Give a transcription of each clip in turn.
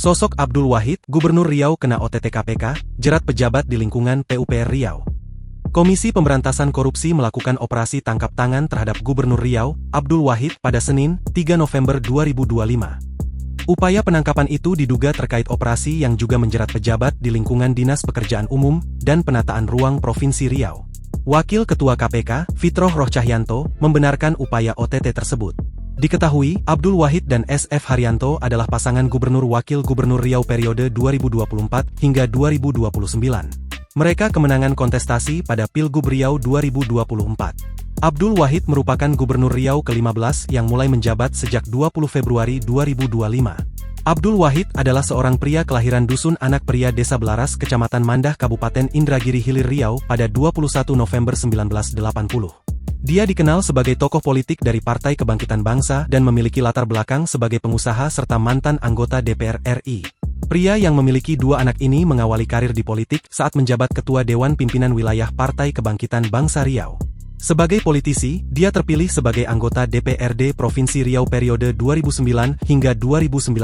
Sosok Abdul Wahid, Gubernur Riau kena OTT KPK, jerat pejabat di lingkungan PUPR Riau. Komisi Pemberantasan Korupsi melakukan operasi tangkap tangan terhadap Gubernur Riau, Abdul Wahid, pada Senin, 3 November 2025. Upaya penangkapan itu diduga terkait operasi yang juga menjerat pejabat di lingkungan Dinas Pekerjaan Umum dan Penataan Ruang Provinsi Riau. Wakil Ketua KPK, Fitroh Rohcahyanto, membenarkan upaya OTT tersebut. Diketahui, Abdul Wahid dan SF Haryanto adalah pasangan Gubernur Wakil Gubernur Riau periode 2024 hingga 2029. Mereka kemenangan kontestasi pada Pilgub Riau 2024. Abdul Wahid merupakan Gubernur Riau ke-15 yang mulai menjabat sejak 20 Februari 2025. Abdul Wahid adalah seorang pria kelahiran Dusun Anak Pria Desa Belaras, Kecamatan Mandah, Kabupaten Indragiri Hilir Riau pada 21 November 1980. Dia dikenal sebagai tokoh politik dari Partai Kebangkitan Bangsa dan memiliki latar belakang sebagai pengusaha serta mantan anggota DPR RI. Pria yang memiliki dua anak ini mengawali karir di politik saat menjabat Ketua Dewan Pimpinan Wilayah Partai Kebangkitan Bangsa Riau. Sebagai politisi, dia terpilih sebagai anggota DPRD Provinsi Riau periode 2009 hingga 2019.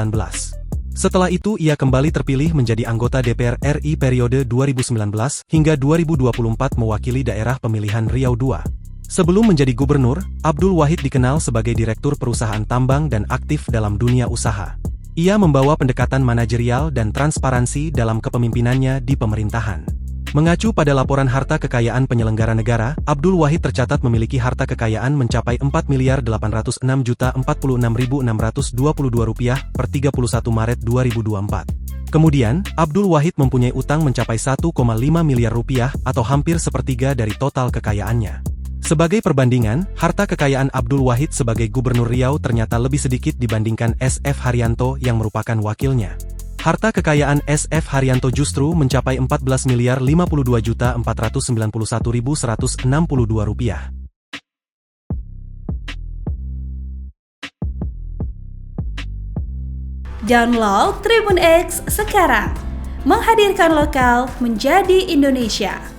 Setelah itu ia kembali terpilih menjadi anggota DPR RI periode 2019 hingga 2024 mewakili daerah pemilihan Riau II. Sebelum menjadi gubernur, Abdul Wahid dikenal sebagai direktur perusahaan tambang dan aktif dalam dunia usaha. Ia membawa pendekatan manajerial dan transparansi dalam kepemimpinannya di pemerintahan. Mengacu pada laporan harta kekayaan penyelenggara negara, Abdul Wahid tercatat memiliki harta kekayaan mencapai Rp4.806.046.622 per 31 Maret 2024. Kemudian, Abdul Wahid mempunyai utang mencapai Rp1,5 miliar atau hampir sepertiga dari total kekayaannya. Sebagai perbandingan, harta kekayaan Abdul Wahid sebagai Gubernur Riau ternyata lebih sedikit dibandingkan SF Haryanto yang merupakan wakilnya. Harta kekayaan SF Haryanto justru mencapai Rp14.052.491.162. Download Tribun X sekarang, menghadirkan lokal menjadi Indonesia.